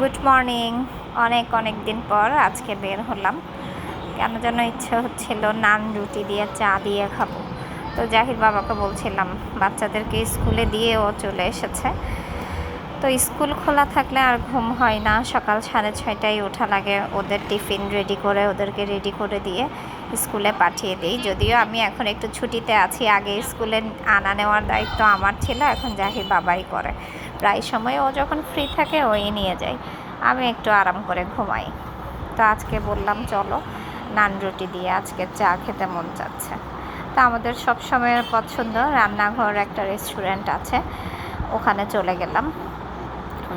Good morning. অনেক অনেক দিন পর আজকে বের হলাম। কেন যেন ইচ্ছে হচ্ছিল নান রুটি দিয়ে চা দিয়ে খাবো। তো জাহির বাবাকে বলছিলাম, বাচ্চাদেরকে স্কুলে দিয়ে ও চলে এসেছে। তো স্কুল খোলা থাকলে আর ঘুম হয় না, সকাল 6:30টায় ওঠা লাগে, ওদের টিফিন রেডি করে ওদেরকে রেডি করে দিয়ে স্কুলে পাঠিয়ে দিই। যদিও আমি এখন একটু ছুটিতে আছি, আগে স্কুলে আনা নেওয়ার দায়িত্ব আমার ছিল, এখন জাহির বাবাই করে। প্রায় সময় ও যখন ফ্রি থাকে ওই নিয়ে যায়, আমি একটু আরাম করে ঘুমাই। তো আজকে বললাম চলো নান রুটি দিয়ে আজকে চা খেতে মন চাচ্ছে। তো আমাদের সব সময়ের পছন্দ রান্নাঘর একটা রেস্টুরেন্ট আছে, ওখানে চলে গেলাম।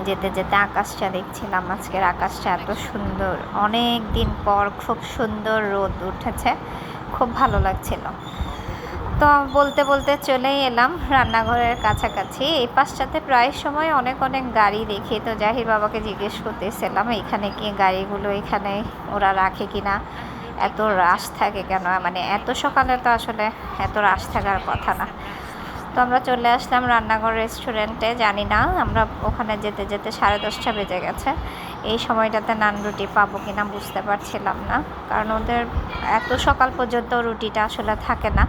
যেতে যেতে আকাশটা দেখছিলাম, আজকের আকাশটা এত সুন্দর, অনেক দিন পর খুব সুন্দর রোদ উঠেছে, খুব ভালো লাগছিল। তো বলতে বলতে চলেই এলাম রান্নাঘরের কাছাকাছি। এই পাশটাতে প্রায় সময় অনেক অনেক গাড়ি দেখি, তো জাহির বাবাকে জিজ্ঞেস করতেছিলাম এখানে কি গাড়িগুলো এখানে ওরা রাখে কি না, এত রাশ থাকে কেন, মানে এত সকালে তো আসলে এত রাশ থাকার কথা না। তো আমরা চলে আসলাম রান্নাঘর রেস্টুরেন্টে। জানি না আমরা ওখানে যেতে যেতে 10:30 বেজে গেছে। এই সময়টাতে নান রুটি পাবো কি না বুঝতে পারছিলাম না, কারণ ওদের এত সকাল পর্যন্ত রুটিটা আসলে থাকে না।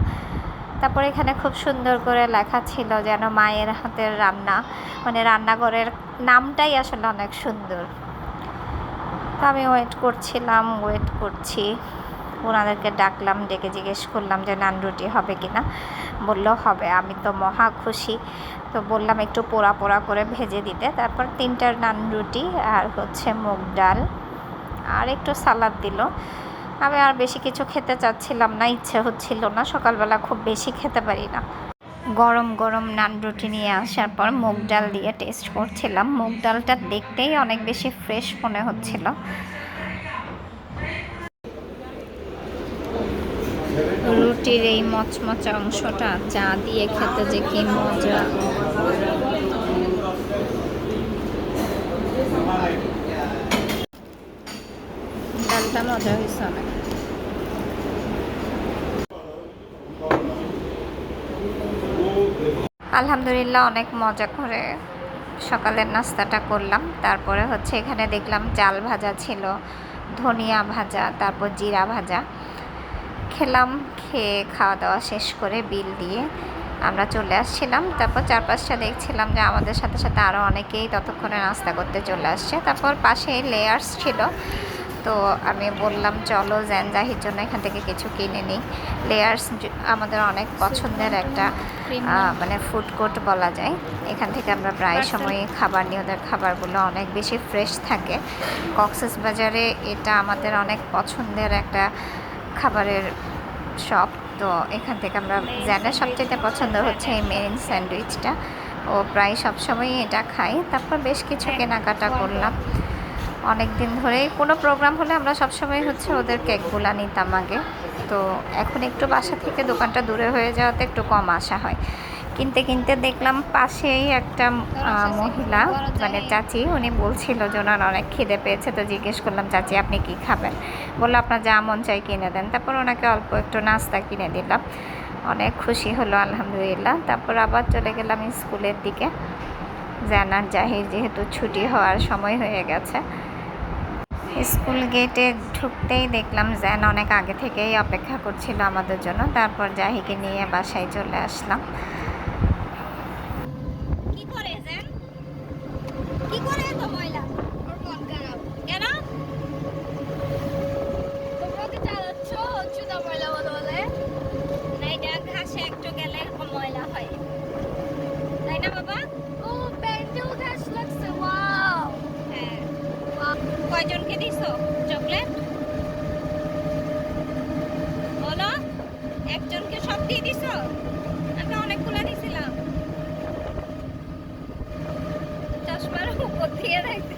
তারপর এখানে খুব সুন্দর করে লেখা ছিল যেন মায়ের হাতের রান্না, মানে রান্নাঘরের নামটাই আসলে অনেক সুন্দর। তো আমি ওয়েট করছি, ওনাদেরকে ডাকলাম, ডেকে জিজ্ঞেস করলাম যে নান রুটি হবে কি না। বললো হবে। আমি তো মহা খুশি। তো বললাম একটু পোড়া পোড়া করে ভেজে দিতে। তারপর 3টা নান রুটি আর মুগ ডাল আর একটু সালাদ দিল। আমি আর বেশি কিছু খেতে চাচ্ছিলাম না, ইচ্ছে হচ্ছিল না, সকালবেলা খুব বেশি খেতে পারি না। গরম গরম নান রুটি নিয়ে আসার পর মুগ ডাল দিয়ে টেস্ট করছিলাম। মুগ ডালটা দেখতেই অনেক বেশি ফ্রেশ মনে হচ্ছিল। রুটির এই মচমচা অংশটা চা দিয়ে খেতে যে কি মজা! ডালটা মজা হয়েছে অনেক। আলহামদুলিল্লাহ অনেক মজা করে সকালের নাস্তাটা করলাম। তারপরে এখানে দেখলাম চাল ভাজা ছিল, ধনিয়া ভাজা, তারপর জিরা ভাজা খেলাম। খেয়ে খাওয়া দাওয়া শেষ করে বিল দিয়ে আমরা চলে আসছিলাম। তারপর চারপাশটা দেখছিলাম যে আমাদের সাথে সাথে আরও অনেকেই ততক্ষণে নাস্তা করতে চলে আসছে। তারপর পাশে লেয়ার্স ছিল, তো আমি বললাম চলো জাহির জন্য এখান থেকে কিছু কিনে নিই। লেয়ার্স আমাদের অনেক পছন্দের একটা মানে ফুড কোর্ট বলা যায়। এখান থেকে আমরা প্রায় সময় খাবার নিই, ওদের খাবারগুলো অনেক বেশি ফ্রেশ থাকে। কক্সবাজারে এটা আমাদের অনেক পছন্দের একটা খাবারের শপ। তো এখান থেকে আমরা জানের সবচেয়ে পছন্দ হচ্ছে এই মেরিন স্যান্ডউইচটা, ও প্রায় সবসময়ই এটা খাই। তারপর বেশ কিছু কেনাকাটা করলাম। অনেক দিন ধরেই কোনো প্রোগ্রাম হলে আমরা সবসময় ওদের কেকগুলো নিতাম আগে। তো এখন একটু বাসা থেকে দোকানটা দূরে হয়ে যাওয়াতে একটু কম আসা হয়। কিনতে কিনতে দেখলাম পাশেই একটা মহিলা, মানে চাচি, উনি বলছিল যে ওনার অনেক খিদে পেয়েছে। তো জিজ্ঞেস করলাম চাচি আপনি কি খাবেন? বললো আপনার যা মন চাই কিনে দেন। তারপর ওনাকে অল্প একটু নাস্তা কিনে দিলাম, অনেক খুশি হলো আলহামদুলিল্লাহ। তারপর আবার চলে গেলাম স্কুলের দিকে। জানার জাহির যেহেতু ছুটি হওয়ার সময় হয়ে গেছে, স্কুল গেটে ঢুকতেই দেখলাম জ্যান অনেক আগে থেকেই অপেক্ষা করছিল আমাদের জন্য। তারপর জাহিকে নিয়ে বাসায় চলে আসলাম। কি করে জ্যান? কি করে এত ময়লা? ওর মন খারাপ কেন? তোমরা কি চালাচ্ছ চুদা ময়লা বলে বলে? না, এটা ঘাসে একটু গেলে এরকম ময়লা হয়, তাই না বাবা? ও প্যান্টেও ঘাস লাগছে, ওয়াও! হ্যাঁ। কয়জনকে দিছো চকলেট? বলো, একজনকে সব দিয়ে দিছো? আমি অনেকগুলো দিছিলাম। চশমার উপর দিয়ে রাখতে